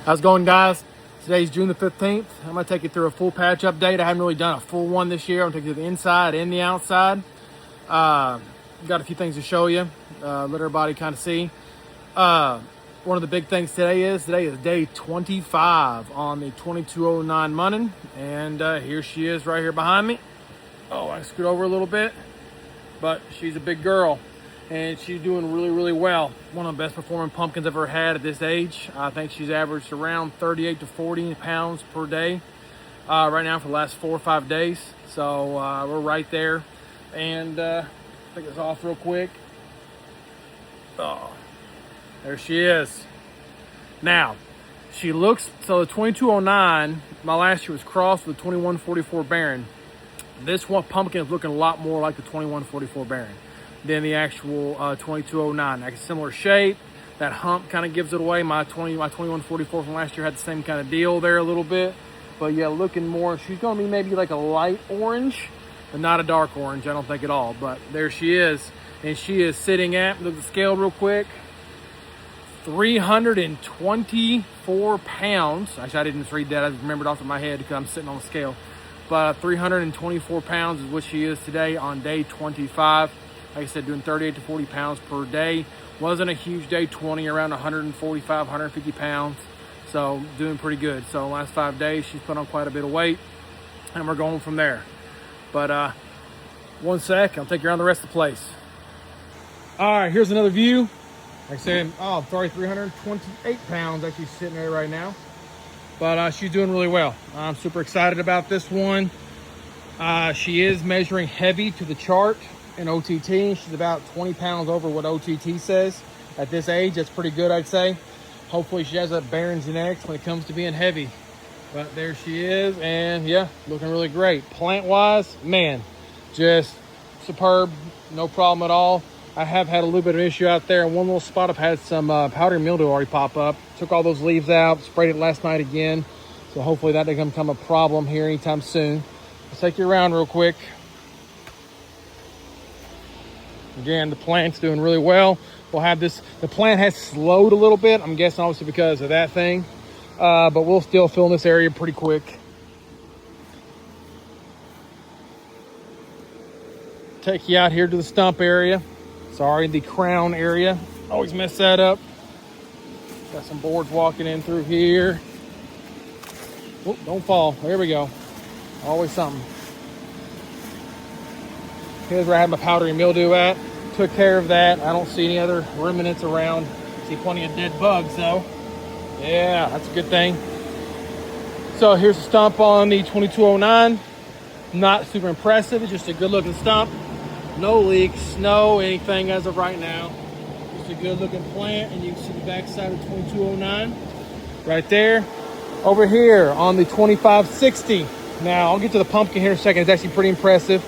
How's it going, guys? Today's June the 15th. I'm going to take you through a full patch update. I haven't really done a full one this year. I'm going to take you to the inside and the outside. Got a few things to show you, let everybody kind of see. One of the big things today is day 25 on the 2209 Munnin. And here she is right here behind me. Oh, I scoot over a little bit, but she's a big girl. And she's doing really, really well. One of the best performing pumpkins I've ever had at this age. I think she's averaged around 38 to 40 pounds per day right now for the last 4 or 5 days. So we're right there. And take this off real quick. Oh, there she is. Now, she looks, so the 2209, my last year was crossed with the 2144 Baron. This one pumpkin is looking a lot more like the 2144 Baron than the actual 2209. Like a similar shape. That hump kind of gives it away. My 2144 from last year had the same kind of deal there a little bit. But yeah, looking more, she's going to be maybe like a light orange, but not a dark orange, I don't think at all. But there she is. And she is sitting at, look at the scale real quick, 324 pounds. Actually, I didn't just read that. I just remembered off of my head because I'm sitting on the scale. But 324 pounds is what she is today on day 25. Like I said, doing 38 to 40 pounds per day. Wasn't a huge day 20, around 145, 150 pounds. So doing pretty good. So the last 5 days, she's put on quite a bit of weight. And we're going from there. But one sec, I'll take you around the rest of the place. All right, here's another view. Like I said, 328 pounds actually sitting there right now. But she's doing really well. I'm super excited about this one. She is measuring heavy to the chart in OTT. She's about 20 pounds over what OTT says. At this age, that's pretty good, I'd say. Hopefully she has that Baron genetics when it comes to being heavy. But there she is, and yeah, looking really great. Plant-wise, man, just superb, no problem at all. I have had a little bit of an issue out there. In one little spot, I've had some powdery mildew already pop up. Took all those leaves out, sprayed it last night again. So hopefully that doesn't become a problem here anytime soon. Let's take you around real quick. Again, the plant's doing really well. We'll have this, the plant has slowed a little bit. I'm guessing obviously because of that thing. But we'll still fill in this area pretty quick. Take you out here to the stump area. Sorry, the crown area. Always mess that up. Got some boards walking in through here. Oh, don't fall. There we go. Always something. Here's where I had my powdery mildew at. Took care of that. I don't see any other remnants around. See plenty of dead bugs though. Yeah, that's a good thing. So here's the stump on the 2209. Not super impressive. It's just a good looking stump. No leaks, no anything as of right now. Just a good looking plant, and you can see the back side of 2209 right there. Over here on the 2560. Now I'll get to the pumpkin here in a second. It's actually pretty impressive,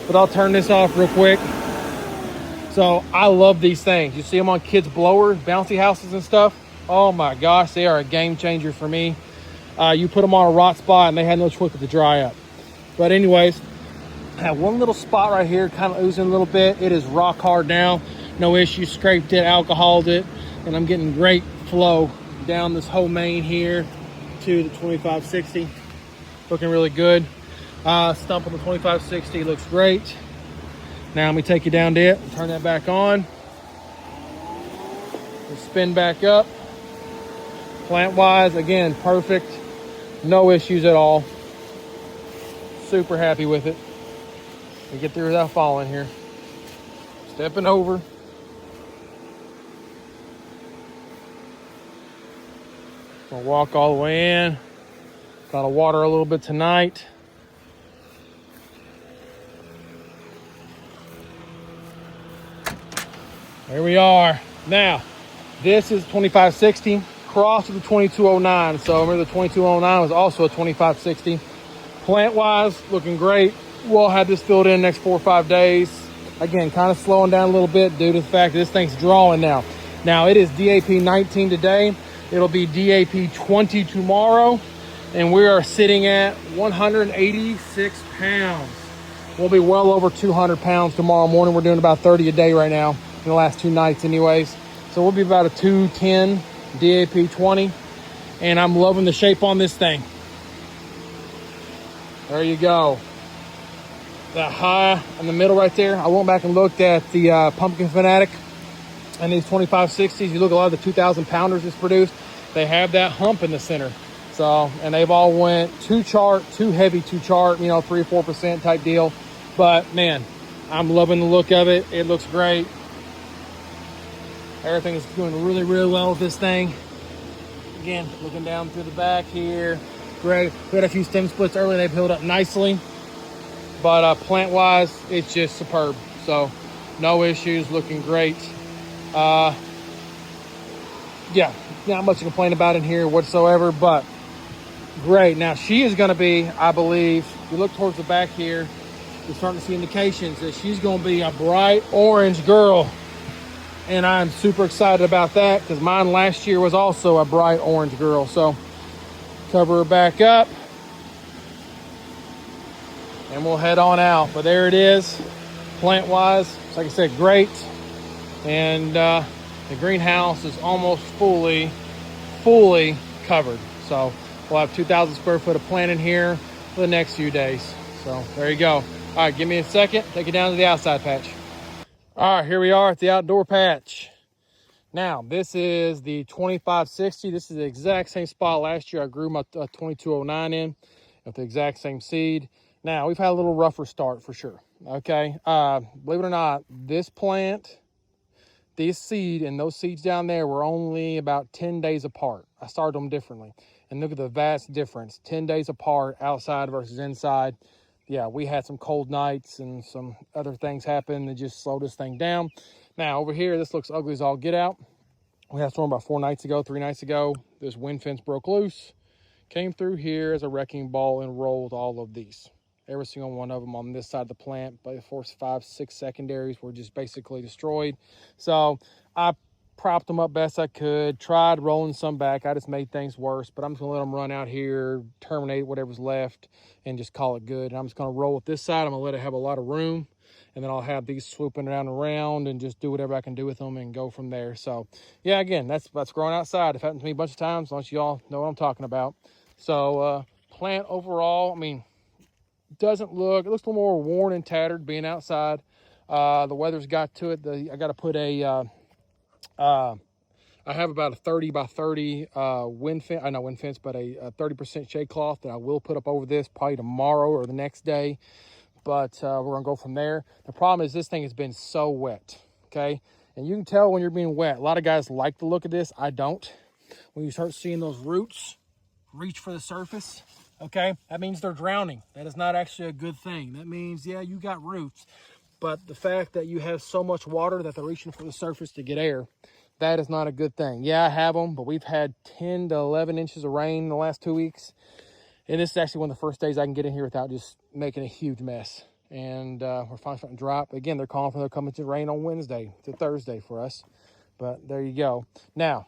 but I'll turn this off real quick. So I love these things. You see them on kids' blowers, bouncy houses and stuff. Oh my gosh, they are a game changer for me. You put them on a rot spot and they had no choice but to dry up. But anyways, I have one little spot right here, kind of oozing a little bit. It is rock hard now. No issue, scraped it, alcoholed it, and I'm getting great flow down this whole main here to the 2560. Looking really good. Stump on the 2560 looks great. Now let me take you down to it and turn that back on. We'll spin back up. Plant-wise, again, perfect. No issues at all. Super happy with it. We get through without falling here. Stepping over. Gonna walk all the way in. Gotta water a little bit tonight. There we are. Now, this is 2560 crossed with the 2209. So remember the 2209 was also a 2560. Plant-wise, looking great. We'll have this filled in next 4 or 5 days. Again, kind of slowing down a little bit due to the fact that this thing's drawing now. Now, it is DAP 19 today. It'll be DAP 20 tomorrow. And we are sitting at 186 pounds. We'll be well over 200 pounds tomorrow morning. We're doing about 30 a day right now in the last 2 nights anyways. So we'll be about a 210 DAP 20. and I'm loving the shape on this thing. There you go. The high in the middle right there. I went back and looked at the Pumpkin Fanatic and these 2560s. You look at a lot of the 2,000 pounders it's produced, they have that hump in the center. So, and they've all went too heavy to chart, you know, 3 or 4% type deal. But man, I'm loving the look of it. It looks great. Everything is doing really, really well with this thing. Again, looking down through the back here. Great. We had a few stem splits early. They've healed up nicely. But plant-wise, it's just superb. So, no issues. Looking great. Yeah, not much to complain about in here whatsoever, but great. Now, she is going to be, I believe, if you look towards the back here, you're starting to see indications that she's going to be a bright orange girl. And I'm super excited about that because mine last year was also a bright orange girl. So, cover her back up. And we'll head on out. But there it is, plant-wise. Like I said, great. And the greenhouse is almost fully covered. So we'll have 2,000 square foot of plant in here for the next few days. So there you go. All right, give me a second. Take it down to the outside patch. All right, here we are at the outdoor patch. Now, this is the 2560. This is the exact same spot last year I grew my 2209 in with the exact same seed. Now, we've had a little rougher start for sure, okay? Believe it or not, this plant, this seed, and those seeds down there were only about 10 days apart. I started them differently. And look at the vast difference, 10 days apart, outside versus inside. Yeah, we had some cold nights and some other things happen that just slowed this thing down. Now, over here, this looks ugly as all get out. We had a storm about 3 nights ago. This wind fence broke loose, came through here as a wrecking ball and rolled all of these. Every single one of them on this side of the plant, but 4, 5, 6 secondaries were just basically destroyed. So I propped them up best I could, tried rolling some back. I just made things worse, but I'm just gonna let them run out here, terminate whatever's left, and just call it good. And I'm just gonna roll with this side. I'm gonna let it have a lot of room, and then I'll have these swooping around and just do whatever I can do with them and go from there. So yeah, again, that's growing outside. It's happened to me a bunch of times, as long as you all know what I'm talking about. So plant overall, I mean, it looks a little more worn and tattered being outside. The weather's got to it. I got to put a, I have about a 30 by 30 wind fence, but a 30% shade cloth that I will put up over this probably tomorrow or the next day. But we're gonna go from there. The problem is this thing has been so wet, okay? And you can tell when you're being wet. A lot of guys like the look of this. I don't. When you start seeing those roots reach for the surface, okay, that means they're drowning. That is not actually a good thing. That means, yeah, you got roots, but the fact that you have so much water that they're reaching for the surface to get air, that is not a good thing. Yeah, I have them, but we've had 10 to 11 inches of rain in the last 2 weeks. And this is actually one of the first days I can get in here without just making a huge mess. And we're finally starting to drop. Again, they're calling for they're coming to rain on Wednesday to Thursday for us. But there you go. Now,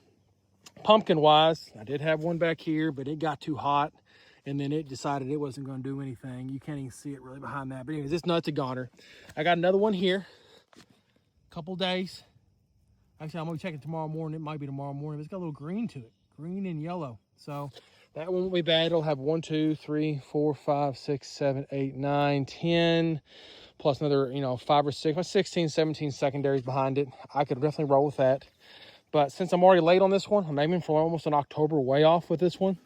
pumpkin wise, I did have one back here, but it got too hot. And then it decided it wasn't going to do anything. You can't even see it really behind that. But anyways, this nut's a goner. I got another one here. Couple days. Actually, I'm going to check it tomorrow morning. It might be tomorrow morning. It's got a little green to it. Green and yellow. So that one won't be bad. It'll have 1, 2, 3, 4, 5, 6, 7, 8, 9, 10. Plus another, 5 or 6, 16, 17 secondaries behind it. I could definitely roll with that. But since I'm already late on this one, I'm aiming for almost an October way off with this one.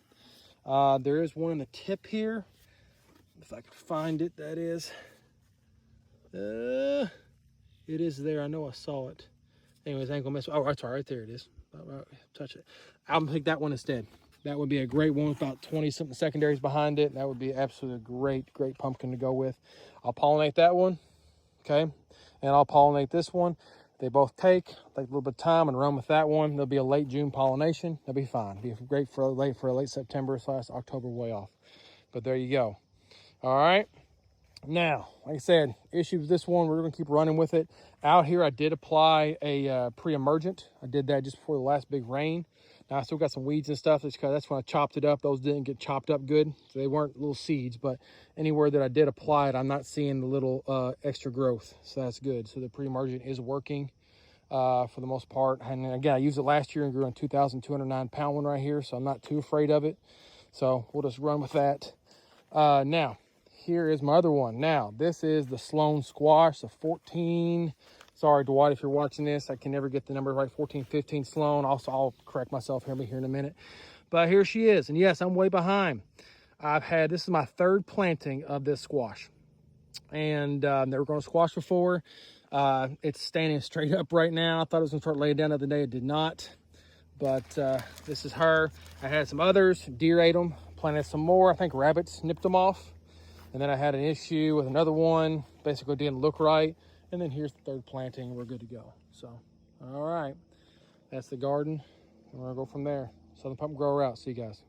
There is one in the tip here. If I can find it, that is. It is there. I know I saw it. Anyways, I ain't gonna mess with. Oh, that's right there. It is. Touch it. I'm gonna pick that one instead. That would be a great one with about 20 something secondaries behind it. That would be absolutely great pumpkin to go with. I'll pollinate that one, okay, and I'll pollinate this one. They both take a little bit of time and run with that one. There'll be a late June pollination. That'll be fine. It'll be great for a late September / October way off. But there you go. All right. Now, like I said, issue with this one, we're going to keep running with it. Out here, I did apply a pre-emergent. I did that just before the last big rain. Now, I still got some weeds and stuff. That's when I chopped it up. Those didn't get chopped up good, so they weren't little seeds. But anywhere that I did apply it, I'm not seeing the little extra growth, so that's good. So the pre-emergent is working. for the most part. And again, I used it last year and grew a 2,209 pound one right here, so I'm not too afraid of it. So we'll just run with that. Now, here is my other one. Now, this is the Sloan Squash, the 14. Sorry, Dwight, if you're watching this, I can never get the number right. 1415 Sloan. Also, I'll correct myself here in a minute. But here she is. And yes, I'm way behind. This is my third planting of this squash. And never grown a squash before. It's standing straight up right now. I thought it was going to start laying down the other day. It did not. But this is her. I had some others. Deer ate them. Planted some more. I think rabbits nipped them off. And then I had an issue with another one. Basically didn't look right. And then here's the third planting. We're good to go. So, all right. That's the garden. We're going to go from there. Southern Pumpkin Grower out. See you guys.